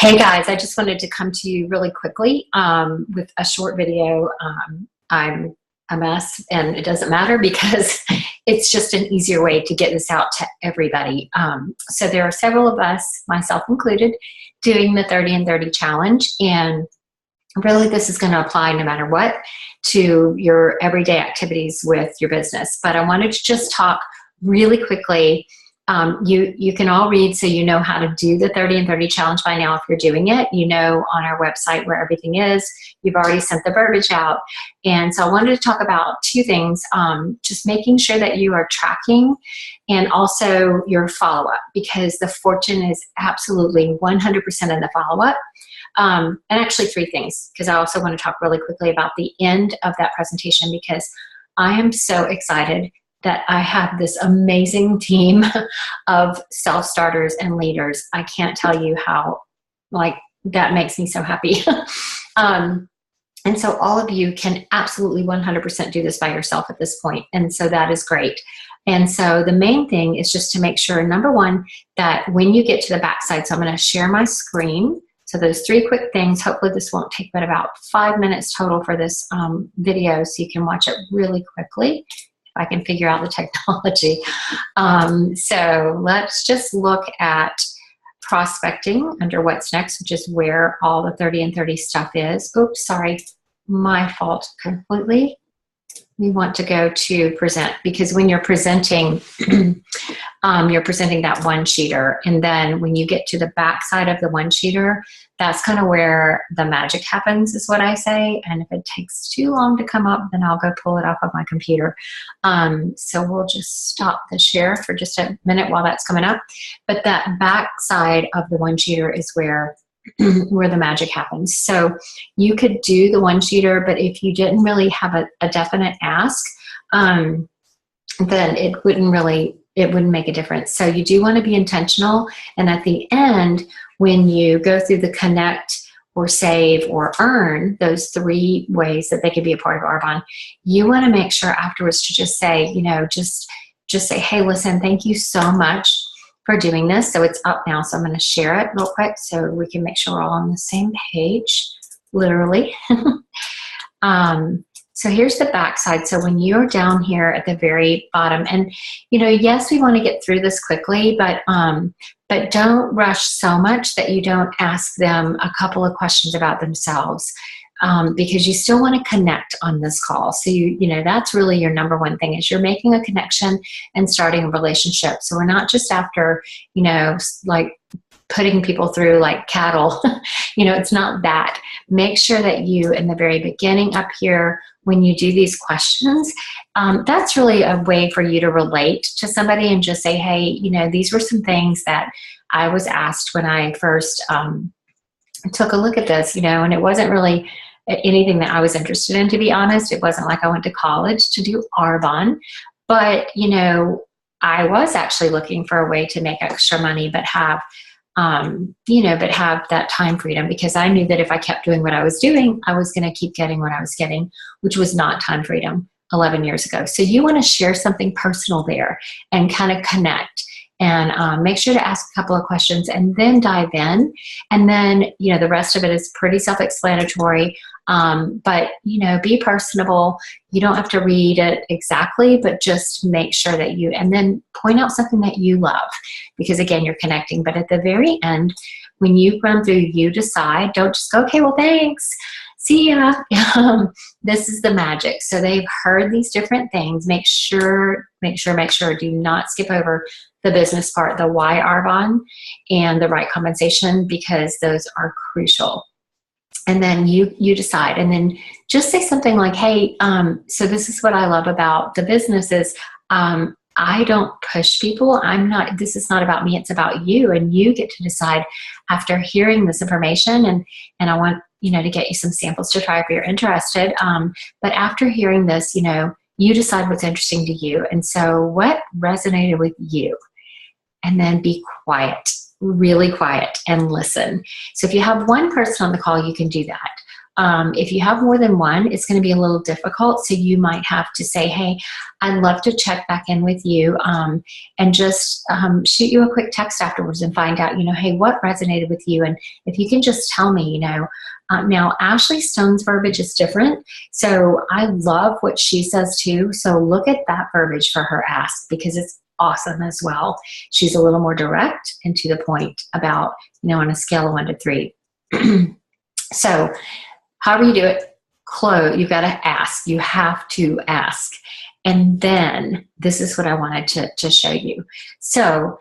Hey guys, I just wanted to come to you really quickly with a short video. I'm a mess and it doesn't matter because it's just an easier way to get this out to everybody. So there are several of us, myself included, doing the 30 and 30 challenge, and really this is going to apply no matter what to your everyday activities with your business. But I wanted to just talk really quickly. You can all read, so you know how to do the 30 and 30 challenge by now if you're doing it. You know on our website where everything is. You've already sent the verbiage out. And so I wanted to talk about two things, just making sure that you are tracking and also your follow-up, because the fortune is absolutely 100% in the follow-up. And actually three things, because I also want to talk really quickly about the end of that presentation, because I am so excited that I have this amazing team of self-starters and leaders. I can't tell you how, that makes me so happy. And so all of you can absolutely 100% do this by yourself at this point. And so that is great. And so the main thing is just to make sure, number one, that when you get to the backside, so I'm going to share my screen. So those three quick things, hopefully this won't take but about 5 minutes total for this video, so you can watch it really quickly. I can figure out the technology. So let's just look at prospecting under what's next, which is where all the 30 and 30 stuff is. Oops, sorry, my fault completely. We want to go to present, because when you're presenting, you're presenting that one-sheeter. And then when you get to the back side of the one-sheeter, that's kind of where the magic happens, is what I say. And if it takes too long to come up, then I'll go pull it off of my computer. So we'll just stop the share for just a minute while that's coming up. But that back side of the one-sheeter is where the magic happens. So you could do the one-sheeter, but if you didn't really have a definite ask, then it wouldn't make a difference. So you do want to be intentional. And at the end, when you go through the connect or save or earn, those three ways that they could be a part of Arbonne, you want to make sure afterwards to just say, just say, hey, listen, thank you so much for doing this. So it's up now. So I'm going to share it real quick so we can make sure we're all on the same page, literally. So here's the back side. So when you're down here at the very bottom, and yes, we want to get through this quickly, but don't rush so much that you don't ask them a couple of questions about themselves, because you still want to connect on this call. So that's really your number one thing, is you're making a connection and starting a relationship. So we're not just after, putting people through like cattle. It's not that. Make sure that you, in the very beginning up here, when you do these questions, that's really a way for you to relate to somebody and just say, hey, these were some things that I was asked when I first took a look at this, and it wasn't really anything that I was interested in, to be honest. It wasn't like I went to college to do Arbonne, but, I was actually looking for a way to make extra money, but have that time freedom, because I knew that if I kept doing what I was doing, I was going to keep getting what I was getting, which was not time freedom 11 years ago. So you want to share something personal there and kind of connect, and make sure to ask a couple of questions and then dive in. And then, the rest of it is pretty self-explanatory. But, be personable. You don't have to read it exactly, but just make sure that and then point out something that you love, because again, you're connecting. But at the very end, when you run through, you decide, don't just go, okay, well, thanks. See ya. This is the magic. So they've heard these different things. Make sure, do not skip over the business part, the why Arbonne and the right compensation, because those are crucial. And then you decide, and then just say something like, hey, so this is what I love about the business is, I don't push people. This is not about me. It's about you. And you get to decide after hearing this information. And I want, to get you some samples to try if you're interested. But after hearing this, you decide what's interesting to you. And so what resonated with you? And then be quiet, really quiet, and listen. So if you have one person on the call, you can do that. If you have more than one, it's going to be a little difficult. So you might have to say, hey, I'd love to check back in with you, and just shoot you a quick text afterwards and find out, hey, what resonated with you? And if you can just tell me, now Ashley Stone's verbiage is different. So I love what she says too. So look at that verbiage for her ask, because it's awesome as well. She's a little more direct and to the point about, on a scale of 1 to 3. So however you do it, you've got to ask. You have to ask. And then this is what I wanted to show you. So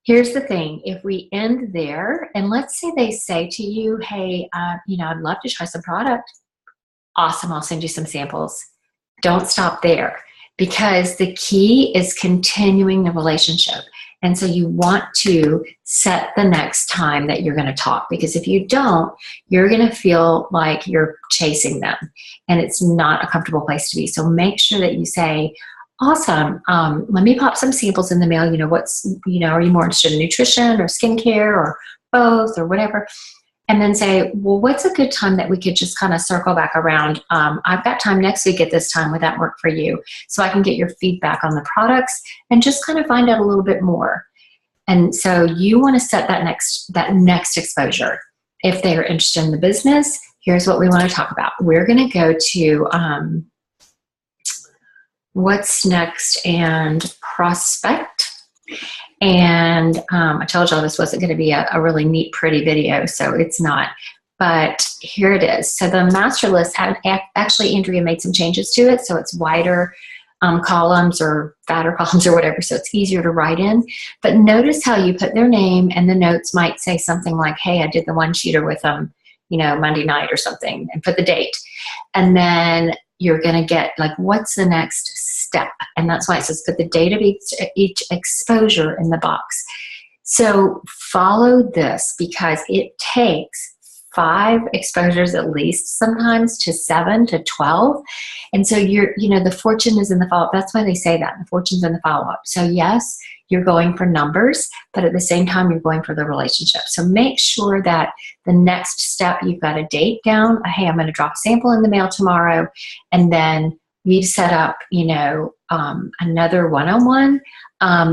here's the thing. If we end there, and let's say they say to you, hey, I'd love to try some product. Awesome, I'll send you some samples. Don't stop there, because the key is continuing the relationship. And so you want to set the next time that you're going to talk, because if you don't, you're going to feel like you're chasing them, and it's not a comfortable place to be. So make sure that you say, awesome, let me pop some samples in the mail. Are you more interested in nutrition or skincare or both or whatever? And then say, well, what's a good time that we could just kind of circle back around? I've got time next week at this time. Would that work for you? So I can get your feedback on the products and just kind of find out a little bit more. And so you want to set that next exposure. If they are interested in the business, here's what we want to talk about. We're going to go to what's next and prospect. And I told y'all this wasn't going to be a really neat, pretty video, so it's not. But here it is. So the master list, actually Andrea made some changes to it, so it's wider columns or fatter columns or whatever, so it's easier to write in. But notice how you put their name, and the notes might say something like, hey, I did the one-sheeter with them, Monday night or something, and put the date. And then you're going to get what's the next step? And that's why it says put the date of each exposure in the box. So follow this, because it takes 5 exposures at least, sometimes to 7 to 12. And so the fortune is in the follow-up. That's why they say that. The fortune's in the follow-up. So yes, you're going for numbers, but at the same time, you're going for the relationship. So make sure that the next step, you've got a date down. Hey, I'm going to drop a sample in the mail tomorrow. And then we've set up, another one-on-one.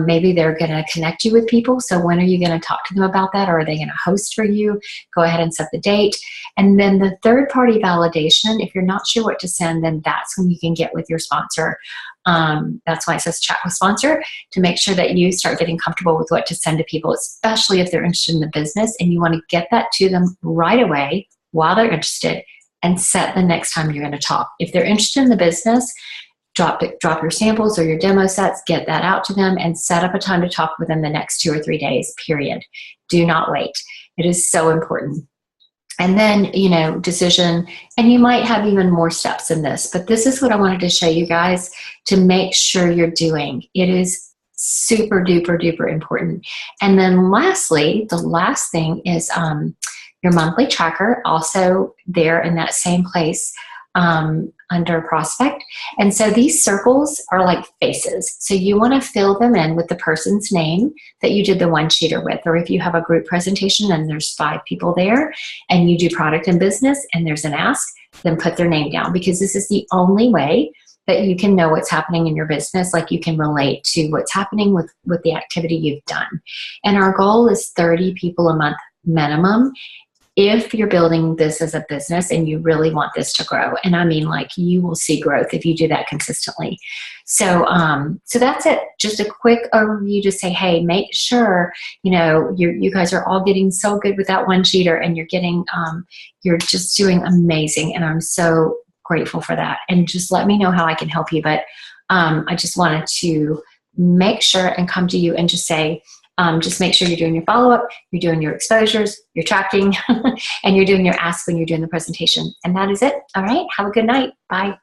Maybe they're going to connect you with people. So when are you going to talk to them about that? Or are they going to host for you? Go ahead and set the date. And then the third-party validation, if you're not sure what to send, then that's when you can get with your sponsor. That's why it says chat with sponsor, to make sure that you start getting comfortable with what to send to people, especially if they're interested in the business, and you want to get that to them right away while they're interested, and set the next time you're going to talk. If they're interested in the business, drop your samples or your demo sets, get that out to them, and set up a time to talk within the next 2 or 3 days, period. Do not wait. It is so important. And then, decision, and you might have even more steps in this, but this is what I wanted to show you guys to make sure you're doing. It is super duper duper important. And then lastly, the last thing is your monthly tracker, also there in that same place under prospect. And so these circles are like faces. So you want to fill them in with the person's name that you did the one-sheeter with. Or if you have a group presentation and there's 5 people there and you do product and business and there's an ask, then put their name down, because this is the only way that you can know what's happening in your business. You can relate to what's happening with the activity you've done. And our goal is 30 people a month minimum, if you're building this as a business and you really want this to grow. And I mean, you will see growth if you do that consistently. So so that's it. Just a quick overview to say, hey, make sure, you guys are all getting so good with that one-sheeter, and you're just doing amazing. And I'm so grateful for that. And just let me know how I can help you. But I just wanted to make sure and come to you and just say, just make sure you're doing your follow-up, you're doing your exposures, you're tracking, and you're doing your ask when you're doing the presentation. And that is it. All right. Have a good night. Bye.